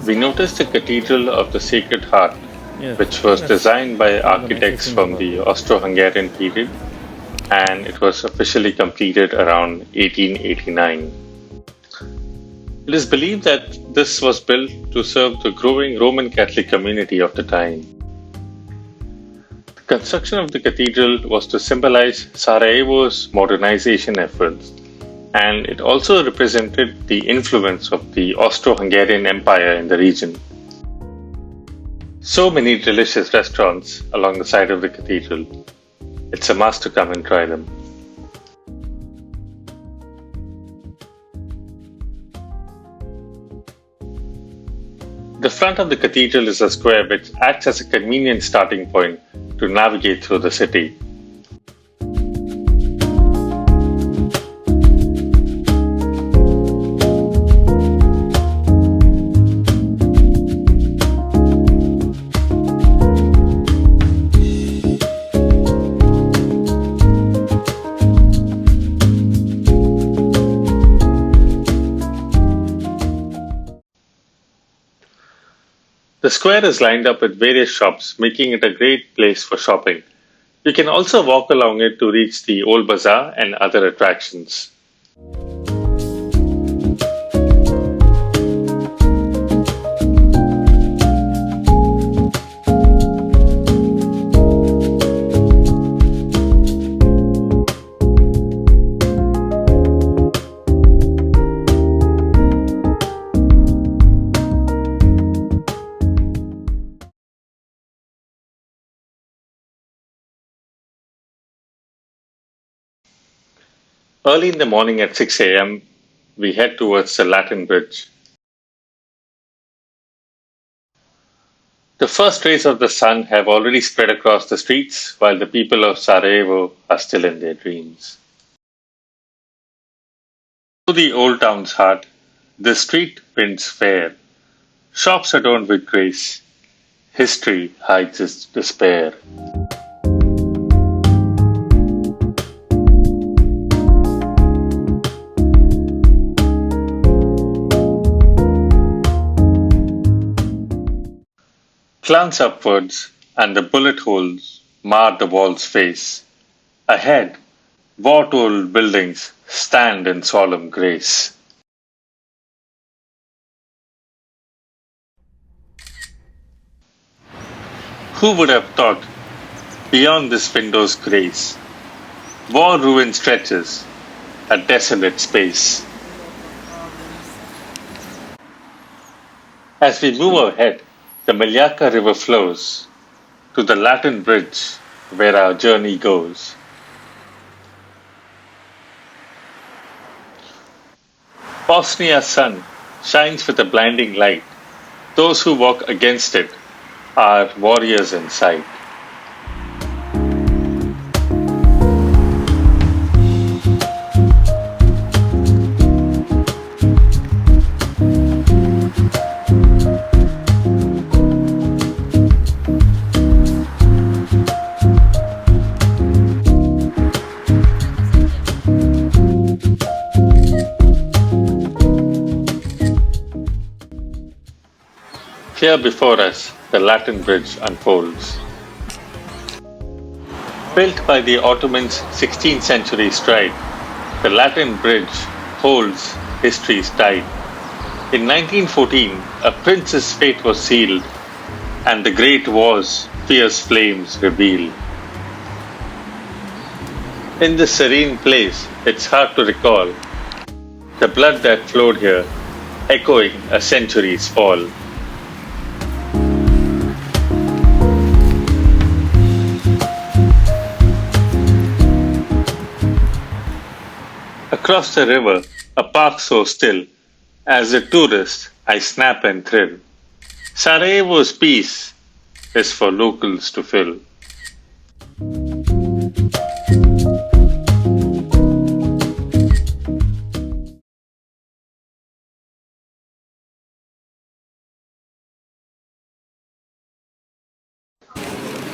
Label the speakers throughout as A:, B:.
A: We noticed the Cathedral of the Sacred Heart,
B: Yes,
A: which was
B: yes.
A: designed by
B: One of the nicest
A: architects
B: things
A: from
B: about
A: the
B: it.
A: Austro-Hungarian period, and it was officially completed around 1889. It is believed that this was built to serve the growing Roman Catholic community of the time. The construction of the cathedral was to symbolize Sarajevo's modernization efforts, and it also represented the influence of the Austro-Hungarian Empire in the region. So many delicious restaurants along the side of the cathedral. It's a must to come and try them. The front of the cathedral is a square which acts as a convenient starting point to navigate through the city. The square is lined up with various shops, making it a great place for shopping. You can also walk along it to reach the Old Bazaar and other attractions. Early in the morning at 6 a.m., we head towards the Latin Bridge. The first rays of the sun have already spread across the streets while the people of Sarajevo are still in their dreams. Through the old town's heart, the street winds fair, shops adorned with grace, history hides its despair. Glance upwards, and the bullet holes mar the wall's face. Ahead, war-told buildings stand in solemn grace. Who would have thought, beyond this window's grace, war ruin stretches, a desolate space. As we move ahead, the Miljacka River flows to the Latin Bridge where our journey goes. Bosnia's sun shines with a blinding light. Those who walk against it are warriors in sight. Here before us, the Latin Bridge unfolds. Built by the Ottomans' 16th century stride, the Latin Bridge holds history's tide. In 1914, a prince's fate was sealed, and the Great War's fierce flames revealed. In this serene place, it's hard to recall the blood that flowed here, echoing a century's fall. Across the river, a park so still, as a tourist, I snap and thrill. Sarajevo's peace is for locals to fill.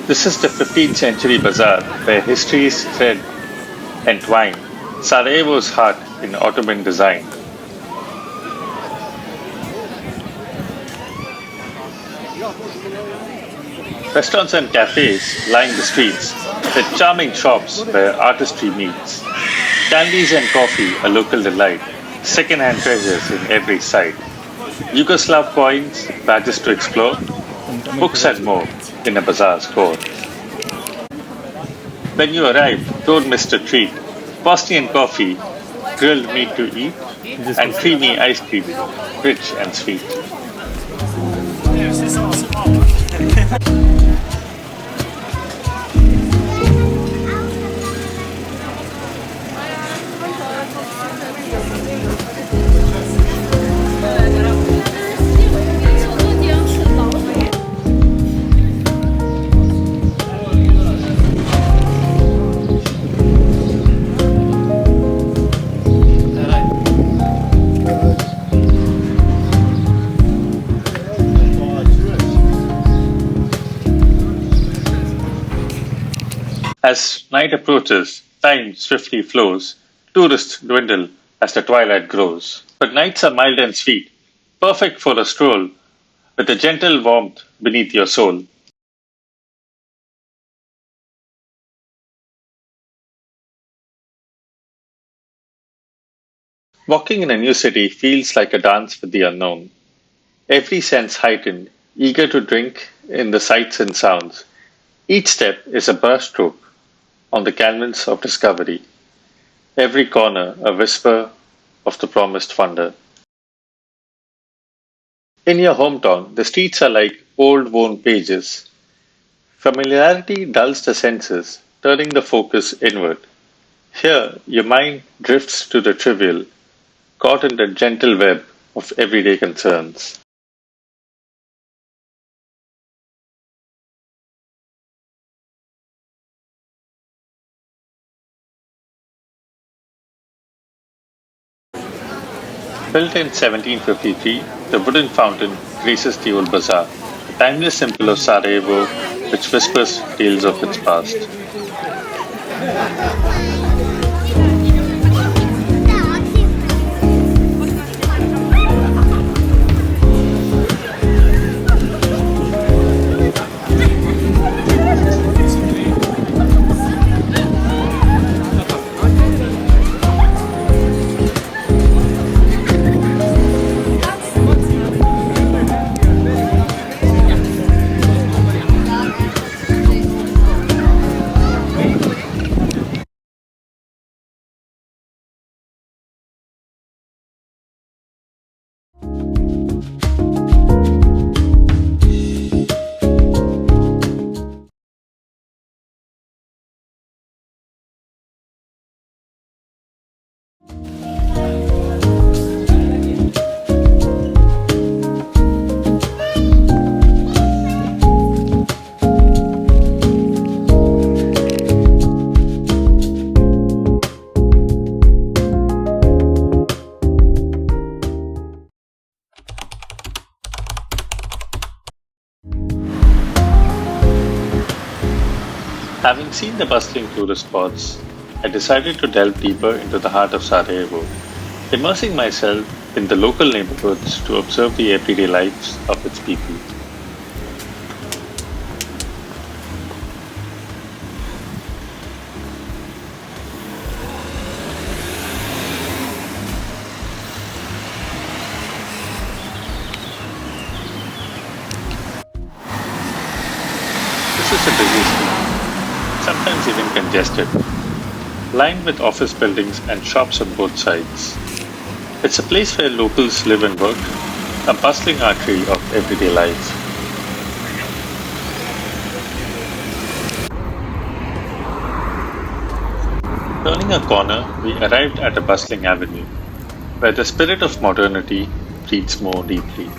A: This is the 15th century bazaar where history's thread entwined Sarajevo's heart in Ottoman design. Restaurants and cafes line the streets with charming shops where artistry meets. Candies and coffee, a local delight. Second-hand treasures in every sight. Yugoslav coins, badges to explore. Books and more in a bazaar's core. When you arrive, don't miss the treat. Bosnian coffee, grilled meat to eat, and creamy ice cream, rich and sweet. As night approaches, time swiftly flows. Tourists dwindle as the twilight grows. But nights are mild and sweet, perfect for a stroll, with a gentle warmth beneath your soul. Walking in a new city feels like a dance with the unknown. Every sense heightened, eager to drink in the sights and sounds. Each step is a brushstroke on the canvas of discovery. Every corner a whisper of the promised wonder. In your hometown, the streets are like old worn pages. Familiarity dulls the senses, turning the focus inward. Here, your mind drifts to the trivial, caught in the gentle web of everyday concerns. Built in 1753, the wooden fountain graces the old bazaar, a timeless symbol of Sarajevo which whispers tales of its past. Having seen the bustling tourist spots, I decided to delve deeper into the heart of Sarajevo, immersing myself in the local neighborhoods to observe the everyday lives of its people. This is a busy street, sometimes even congested, lined with office buildings and shops on both sides. It's a place where locals live and work, a bustling artery of everyday life. Turning a corner, we arrived at a bustling avenue, where the spirit of modernity breathes more deeply.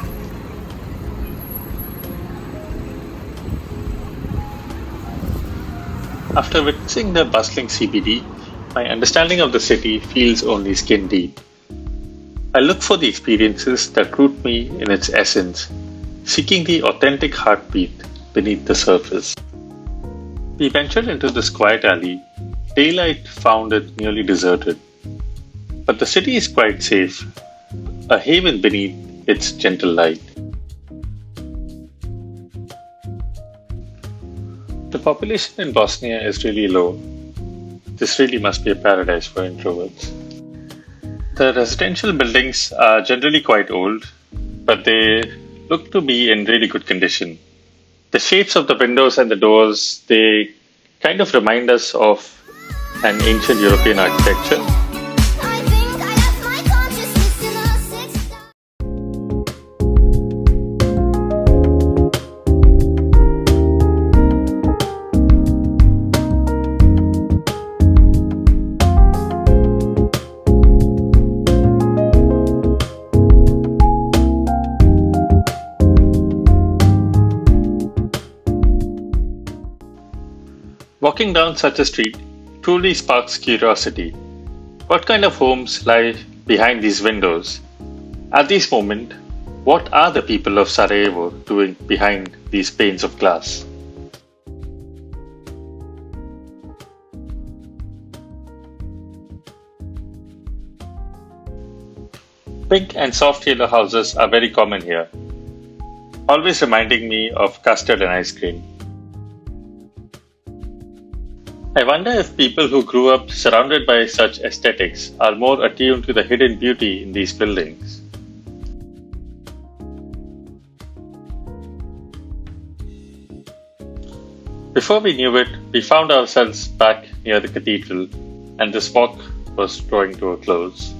A: After witnessing the bustling CBD, my understanding of the city feels only skin deep. I look for the experiences that root me in its essence, seeking the authentic heartbeat beneath the surface. We ventured into this quiet alley. Daylight found it nearly deserted. But the city is quite safe, a haven beneath its gentle light. population in Bosnia is really low. This really must be a paradise for introverts. The residential buildings are generally quite old, but they look to be in really good condition. The shapes of the windows and the doors, they kind of remind us of an ancient European architecture. Walking down such a street truly sparks curiosity. What kind of homes lie behind these windows? At this moment, what are the people of Sarajevo doing behind these panes of glass? Pink and soft yellow houses are very common here, always reminding me of custard and ice cream. I wonder if people who grew up surrounded by such aesthetics are more attuned to the hidden beauty in these buildings. Before we knew it, we found ourselves back near the cathedral, and this walk was drawing to a close.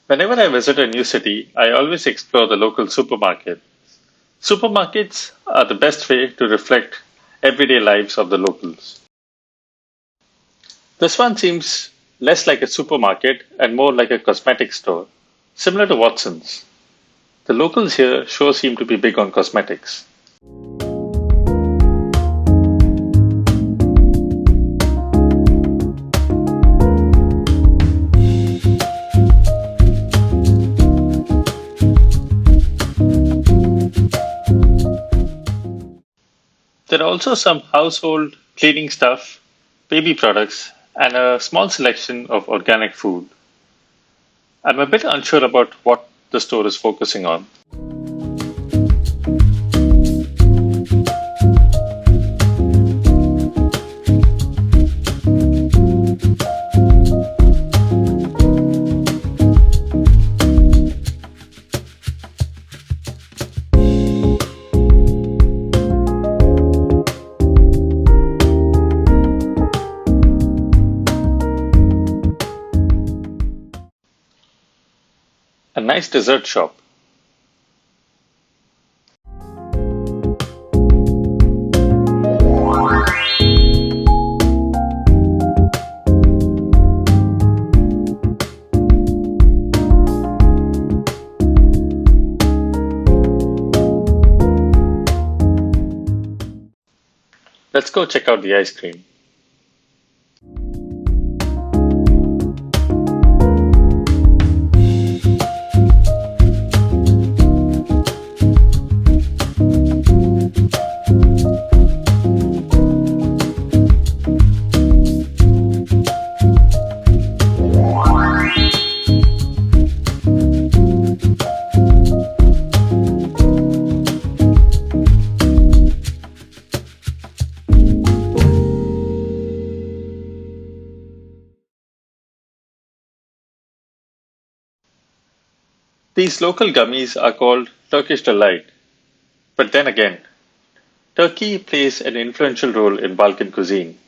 A: Whenever I visit a new city, I always explore the local supermarket. Supermarkets are the best way to reflect everyday lives of the locals. This one seems less like a supermarket and more like a cosmetic store, similar to Watson's. The locals here sure seem to be big on cosmetics. There are also some household cleaning stuff, baby products, and a small selection of organic food. I'm a bit unsure about what the store is focusing on. A nice dessert shop. Let's go check out the ice cream. These local gummies are called Turkish Delight. But then again, Turkey plays an influential role in Balkan cuisine.